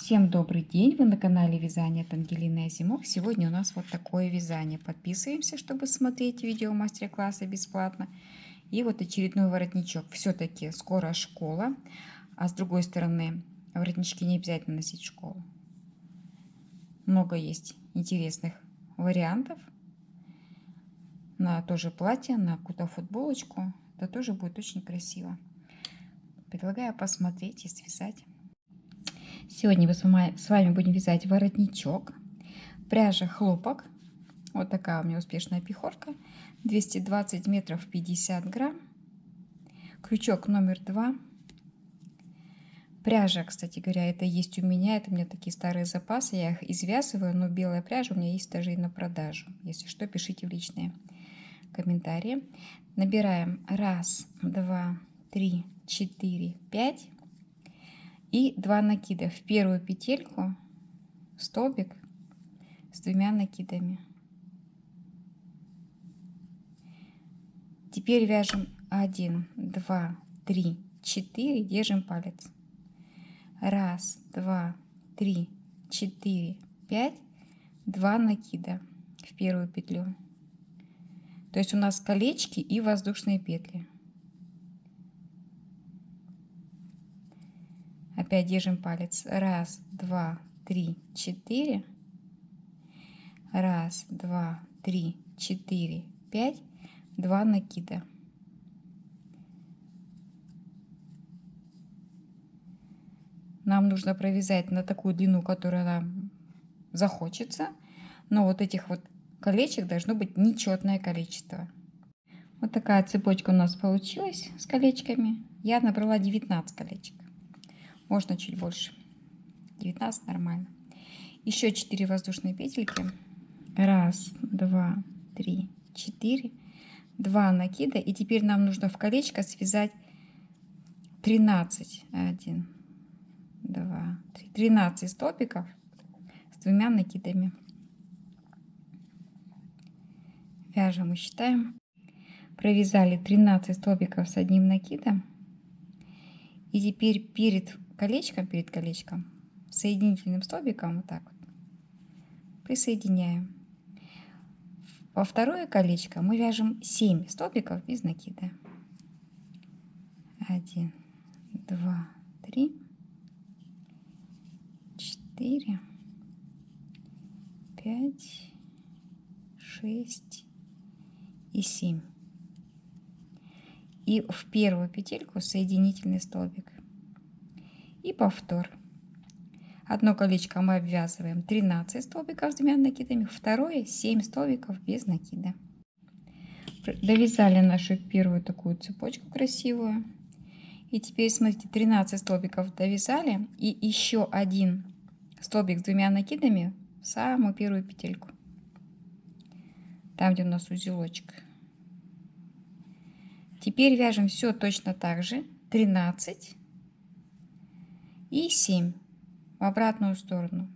Всем добрый день! Вы на канале Вязание от Ангелины Азимок. Сегодня у нас вот такое вязание. Подписываемся, чтобы смотреть видео мастер-класса бесплатно. И вот очередной воротничок. Все-таки скоро школа, а с другой стороны воротнички не обязательно носить в школу. Много есть интересных вариантов на тоже платье, на какую-то футболочку. Это тоже будет очень красиво. Предлагаю посмотреть и связать. Сегодня мы с вами будем вязать воротничок. Пряжа хлопок. Вот такая у меня успешная пихорка. 220 метров 50 грамм. Крючок номер 2. Пряжа, кстати говоря, это есть у меня. Это у меня такие старые запасы. Я их извязываю, но белая пряжа у меня есть даже и на продажу. Если что, пишите в личные комментарии. Набираем 1, 2, 3, 4, 5. И 2 накида в первую петельку, столбик с 2 накидами. Теперь вяжем 1, 2, 3, 4, держим палец. 1, 2, 3, 4, 5, 2 накида в первую петлю. То есть у нас колечки и воздушные петли. Опять держим палец. 1, 2, 3, 4. 1, 2, 3, 4, 5. 2 накида. Нам нужно провязать на такую длину, которая нам захочется. Но вот этих вот колечек должно быть нечетное количество. Вот такая цепочка у нас получилась с колечками. Я набрала 19 колечек. Можно чуть больше. 19 нормально. Еще 4 воздушные петельки. 1, 2, 3, 4. 2 накида. И теперь нам нужно в колечко связать 13. 1, 2, 3. 13 столбиков с 2 накидами. Вяжем и считаем. Провязали 13 столбиков с 1 накидом. И теперь перед колечком, соединительным столбиком вот так вот присоединяем. Во второе колечко мы вяжем 7 столбиков без накида. 1, 2, 3, 4, 5, 6 и 7. И в первую петельку соединительный столбик. И повтор. Одно колечко мы обвязываем 13 столбиков с 2 накидами, второе 7 столбиков без накида. Довязали нашу первую такую цепочку красивую. И теперь смотрите, 13 столбиков довязали и еще один столбик с 2 накидами в самую первую петельку. Там, где у нас узелочек. Теперь вяжем все точно так же. 13 и 7 в обратную сторону.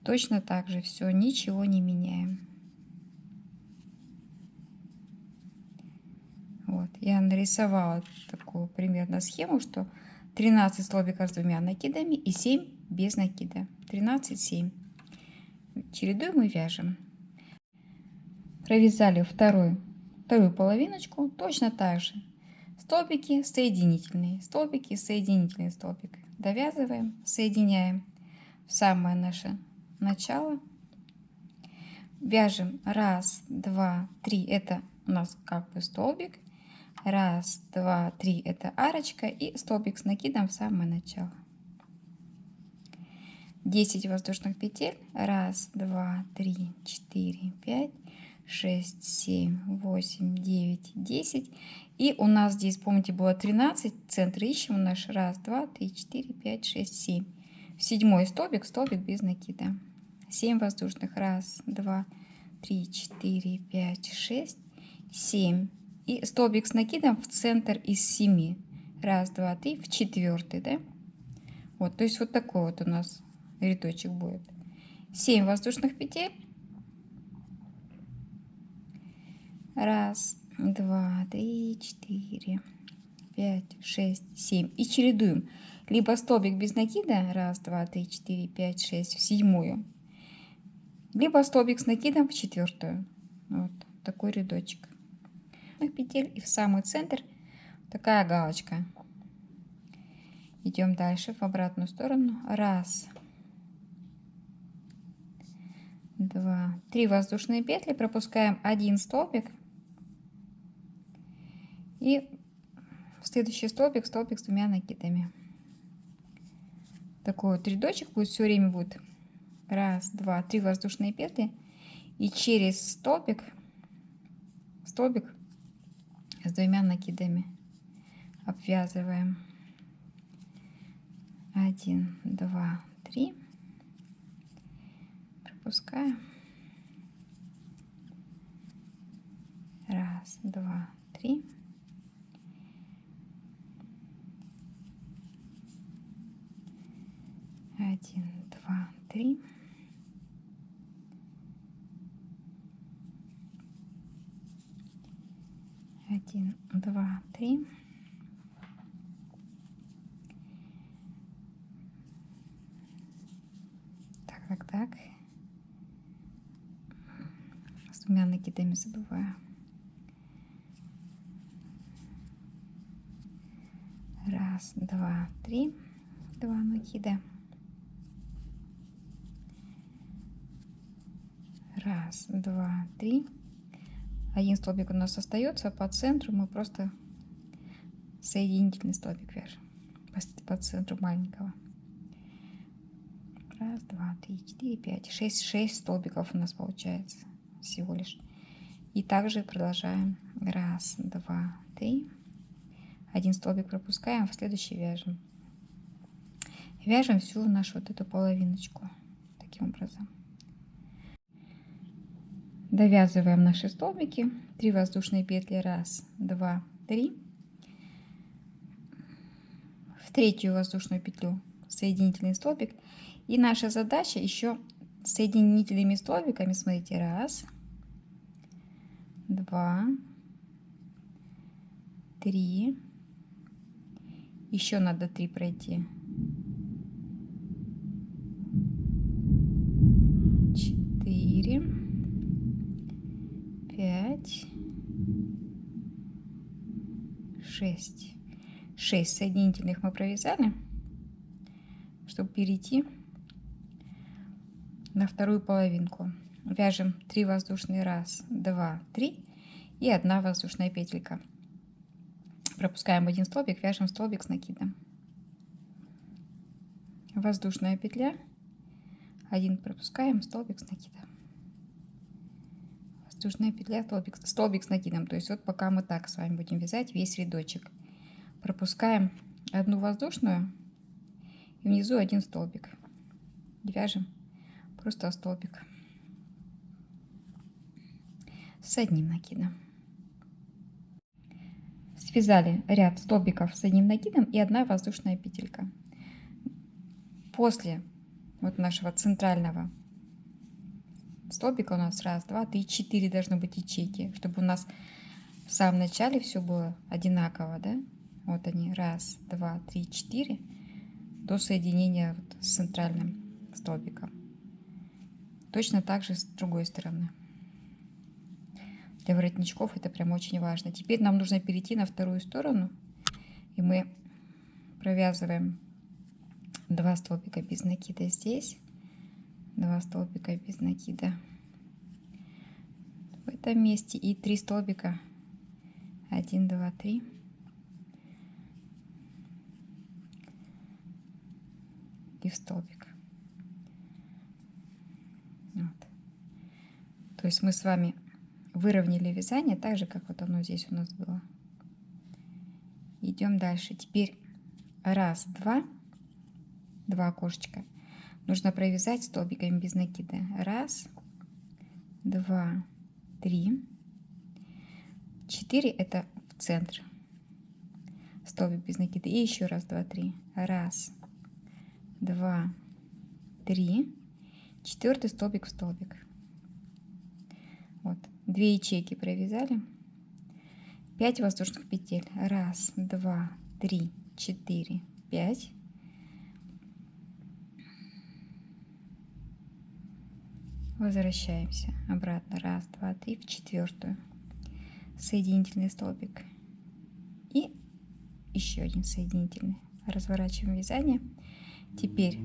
Точно так же все, ничего не меняем. Вот, я нарисовала такую примерно схему, что 13 столбиков с 2 накидами и 7 без накида. 13, 7. Чередуем и вяжем. Провязали вторую половиночку точно так же. Столбики соединительные, столбики соединительный столбик. Довязываем, соединяем в самое наше начало. Вяжем 1, 2, 3. Это у нас как бы столбик. 1, 2, 3. Это арочка и столбик с накидом в самое начало. 10 воздушных петель. 1, 2, 3, 4, 5. 6, 7, 8, 9, 10. И у нас здесь, помните, было 13. Центр ищем наш. 1, 2, 3, 4, 5, 6, 7. В 7 столбик, столбик без накида. 7 воздушных. 1, 2, 3, 4, 5, 6, 7. И столбик с накидом в центр из 7. 1, 2, 3 в 4, да? Вот, то есть вот такой вот у нас рядочек будет. 7 воздушных петель. 1, 2, 3, 4, 5, 6, 7. И чередуем. либо столбик без накида, 1, 2, 3, 4, 5, 6, в 7, либо столбик с накидом в 4. Вот такой рядочек петель, и в самый центр такая галочка. Идем дальше в обратную сторону. 1, 2, 3 воздушные петли, пропускаем 1 столбик и в следующий столбик с 2 накидами. Такой вот рядочек будет, все время будет 1, 2, 3 воздушные петли, и через столбик с 2 накидами обвязываем. 1, 2, 3, пропускаем. 1, 2, 3. Один, два, три. Один, два, три. Так. С 2 накидами забываю. 1, 2, 3. 2 накида. 1, 2, 3. Один столбик у нас остается, по центру мы просто соединительный столбик вяжем по центру маленького. 1, 2, 3, 4, 5, 6 столбиков у нас получается всего лишь. И также продолжаем. 1, 2, 3. Один столбик пропускаем, в следующий вяжем. Вяжем всю нашу вот эту половиночку таким образом. Довязываем наши столбики. 3 воздушные петли. 1, 2, 3. В третью воздушную петлю соединительный столбик. И наша задача еще соединительными столбиками, смотрите, 1, 2, 3. Еще надо 3 пройти. 4, 5, 6. 6 соединительных мы провязали, чтобы перейти на вторую половинку. Вяжем 3 воздушные. 1, 2, 3 и 1 воздушная петелька. Пропускаем 1 столбик, вяжем столбик с накидом. Воздушная петля, 1 пропускаем, столбик с накидом. Воздушная петля, столбик с накидом. То есть вот пока мы так с вами будем вязать весь рядочек. Пропускаем 1 воздушную и внизу 1 столбик. Вяжем просто столбик с 1 накидом. Связали ряд столбиков с 1 накидом и 1 воздушная петелька. После вот нашего центрального столбика у нас 1, 2, 3, 4 должны быть ячейки, чтобы у нас в самом начале все было одинаково, да? Вот они, 1, 2, 3, 4 до соединения вот с центральным столбиком. Точно так же с другой стороны. Для воротничков это прям очень важно. Теперь нам нужно перейти на вторую сторону, и мы провязываем 2 столбика без накида здесь, 2 столбика без накида в этом месте и 3 столбика. 1, 2, 3. И в столбик. Вот. То есть мы с вами выровняли вязание так же, как вот оно здесь у нас было. Идем дальше. Теперь 1, 2 окошечка нужно провязать столбиками без накида. 1, 2, 3, 4 это в центр, столбик без накида, и еще 1, 2, 3. 1, 2, 3, 4 столбик в столбик. Вот 2 ячейки провязали, 5 воздушных петель. 1, 2, 3, 4, 5. Возвращаемся обратно. Раз, два, три, в четвертую. Соединительный столбик. И еще один соединительный. Разворачиваем вязание. Теперь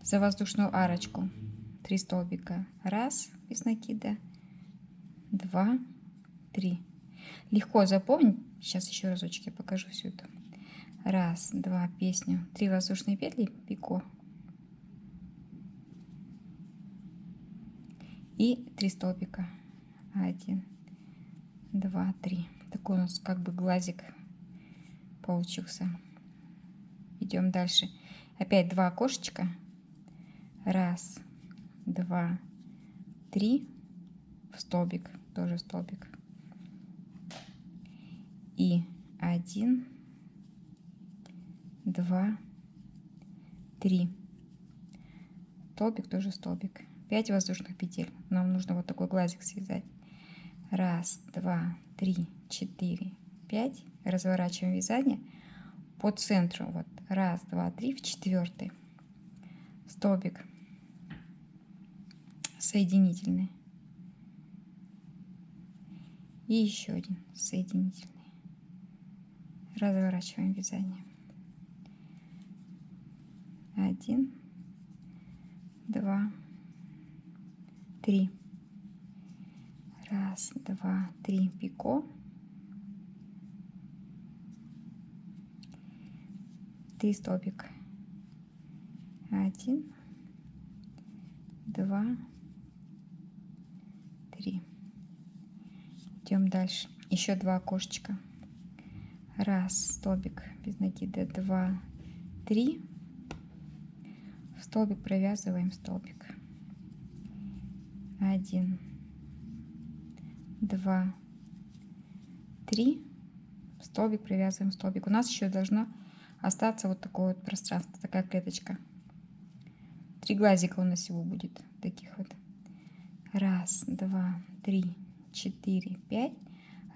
за воздушную арочку 3 столбика. Раз, без накида. 2, 3. Легко запомнить. Сейчас еще разочек я покажу всю эту. Раз, два, песню. 3 воздушные петли, пико. И 3 столбика. 1, 2, 3. Такой у нас как бы глазик получился. Идем дальше. Опять 2 окошечка. Раз, два, 3. В столбик. Тоже столбик. И 1, 2, 3. Столбик, тоже столбик. 5 воздушных петель. Нам нужно вот такой глазик связать. Раз, два, 3, 4, 5. Разворачиваем вязание по центру. Вот. Раз, два, 3 в четвертый. Столбик соединительный. И еще один соединительный. Разворачиваем вязание. 1, 2, 3. Раз, два, 3, пико. 3 столбика. 1, 2, 3. Идем дальше. Еще 2 окошечка. Раз, столбик без накида, 2, 3. В столбик провязываем столбик. 1, 2, 3. В столбик провязываем столбик. У нас еще должно остаться вот такое вот пространство, такая клеточка. 3 глазика у нас всего будет. Таких вот. Раз, два, 3, 4, 5.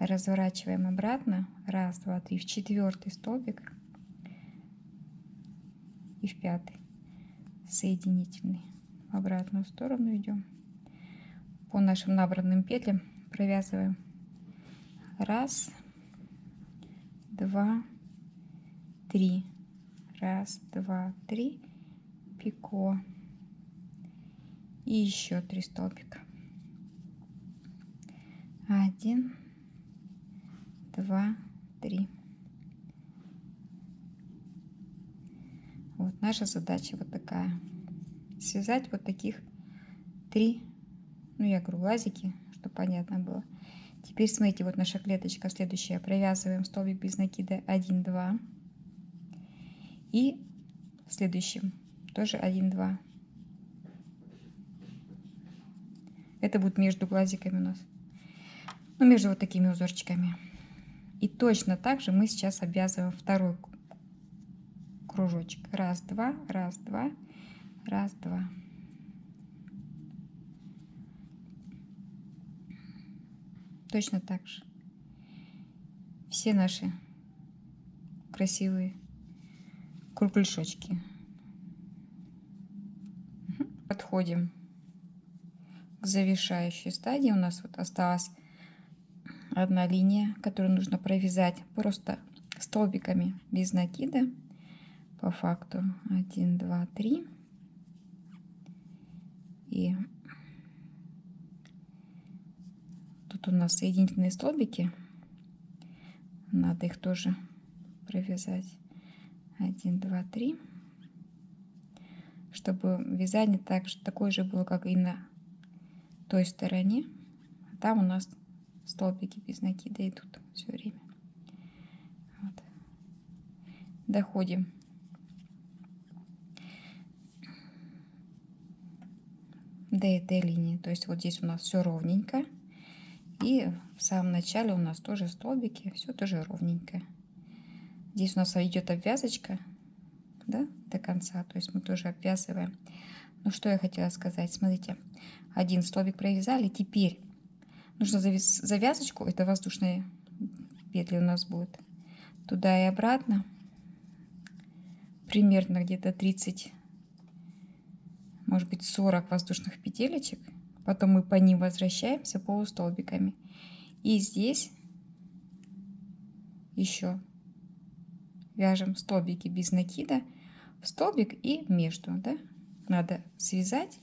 Разворачиваем обратно. Раз, два, 3 в четвертый столбик. И в пятый. Соединительный. В обратную сторону идем. По нашим набранным петлям провязываем. Раз, два, 3. Раз, два, 3. Пико. И еще 3 столбика. 1, 2, 3. Вот наша задача вот такая. Связать вот таких 3, ну я говорю, глазики, чтобы понятно было. Теперь смотрите, вот наша клеточка следующая. Провязываем столбик без накида 1, 2. И в следующем тоже 1, 2. Это будет между глазиками у нас. Ну, между вот такими узорчиками. И точно так же мы сейчас обвязываем второй кружочек. Раз, два, раз, два, раз, два. Точно так же. Все наши красивые кругляшочки. Подходим к завершающей стадии. У нас вот осталась одна линия, которую нужно провязать просто столбиками без накида. По факту 1, 2, 3. И тут у нас соединительные столбики. Надо их тоже провязать. 1, 2, 3. Чтобы вязание такое же было, как и на той стороне. Там у нас столбики без накида идут все время. Вот. Доходим до этой линии. То есть вот здесь у нас все ровненько. И в самом начале у нас тоже столбики. Все тоже ровненько. Здесь у нас идет обвязочка, да, до конца. То есть мы тоже обвязываем. Ну что я хотела сказать. Смотрите. Один столбик провязали. Теперь нужно завязочку. Это воздушные петли у нас будет. Туда и обратно. Примерно где-то 30, может быть 40 воздушных петелечек. Потом мы по ним возвращаемся полустолбиками. И здесь еще вяжем столбики без накида в столбик и между, да? Надо связать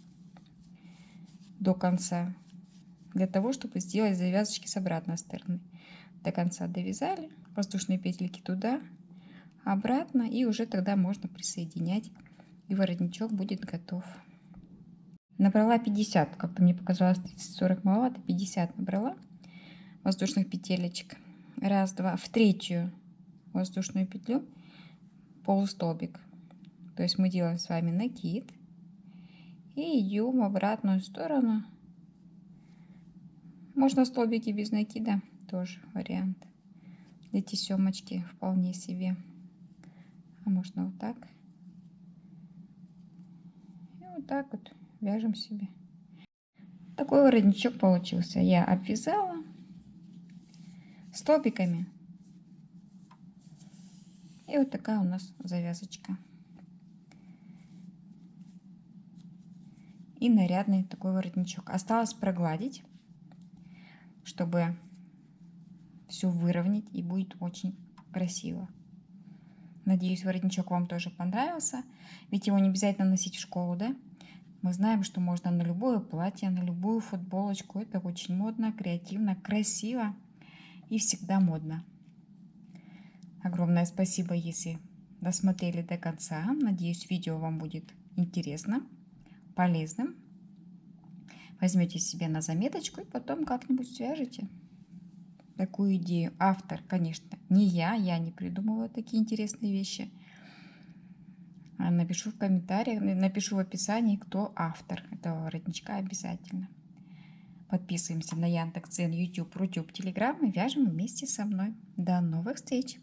до конца, для того, чтобы сделать завязочки с обратной стороны. До конца довязали, воздушные петельки туда, обратно, и уже тогда можно присоединять, и воротничок будет готов. Набрала 50, как-то мне показалось 30-40 маловато, 50 набрала воздушных петелечек. Раз, два, в третью воздушную петлю полустолбик. То есть мы делаем с вами накид и идем в обратную сторону. Можно столбики без накида, тоже вариант. Для тесемочки вполне себе. А можно вот так. И вот так вот вяжем себе. Такой воротничок получился. Я обвязала столбиками. И вот такая у нас завязочка. И нарядный такой воротничок. Осталось прогладить, чтобы все выровнять, и будет очень красиво. Надеюсь, воротничок вам тоже понравился. Ведь его не обязательно носить в школу, да? Мы знаем, что можно на любое платье, на любую футболочку. Это очень модно, креативно, красиво и всегда модно. Огромное спасибо, если досмотрели до конца. Надеюсь, видео вам будет интересно, полезным. Возьмете себе на заметочку и потом как-нибудь свяжете такую идею. Автор, конечно, не я не придумываю такие интересные вещи. Напишу в комментариях, напишу в описании, кто автор этого воротничка обязательно. Подписываемся на Яндекс.Дзен, YouTube, Рутюб, Телеграм и вяжем вместе со мной. До новых встреч!